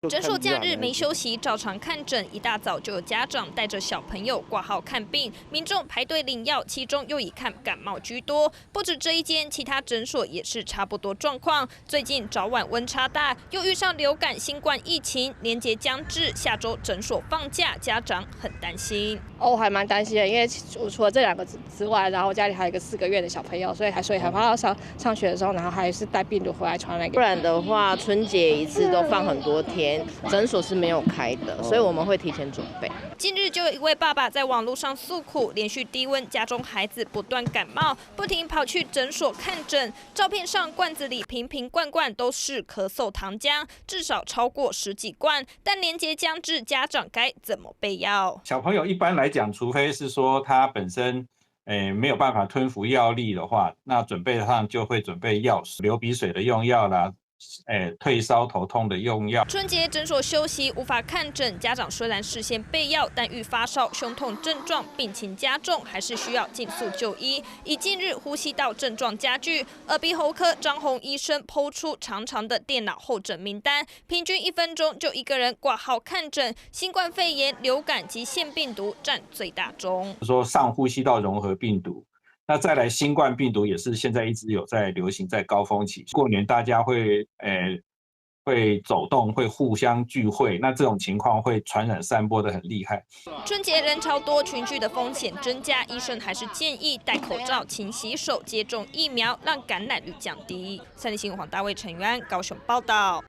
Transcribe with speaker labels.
Speaker 1: 诊所假日没休息，照常看诊。一大早就有家长带着小朋友挂号看病，民众排队领药，其中又以看感冒居多。不止这一间，其他诊所也是差不多状况。最近早晚温差大，又遇上流感、新冠疫情，年节将至，下周诊所放假，家长很担心。
Speaker 2: 我还蛮担心的，因为我除了这2个之外，然后家里还有一个4个月的小朋友，所以害怕要上学的时候，然后还是带病毒回来传染给。
Speaker 3: 不然的话，春节一次都放很多天，诊所是没有开的，所以我们会提前准备。
Speaker 1: 近日就有一位爸爸在网络上诉苦，连续低温，家中孩子不断感冒，不停跑去诊所看诊。照片上罐子里瓶瓶罐罐都是咳嗽糖浆，至少超过10几罐。但年节将至，家长该怎么备药？
Speaker 4: 小朋友一般来讲，除非是说他本身没有办法吞服药粒的话，那准备上就会准备药水、流鼻水的用药啦。退烧头痛的用药。
Speaker 1: 春节诊所休息无法看诊，家长虽然事先备药，但遇发烧、胸痛症状，病情加重，还是需要尽速就医。以近日呼吸道症状加剧，耳鼻喉科张宏医生抛出长长的电脑候诊名单，平均1分钟就一个人挂号看诊，新冠肺炎、流感及腺病毒占最大宗。
Speaker 4: 说上呼吸道融合病毒。那再来，新冠病毒也是现在一直有在流行，在高峰期。过年大家会走动，会互相聚会，那这种情况会传染散播的很厉害。
Speaker 1: 春节人潮多，群聚的风险增加，医生还是建议戴口罩、勤洗手、接种疫苗，让感染率降低。3立新闻黄大卫、陈元安高雄报道。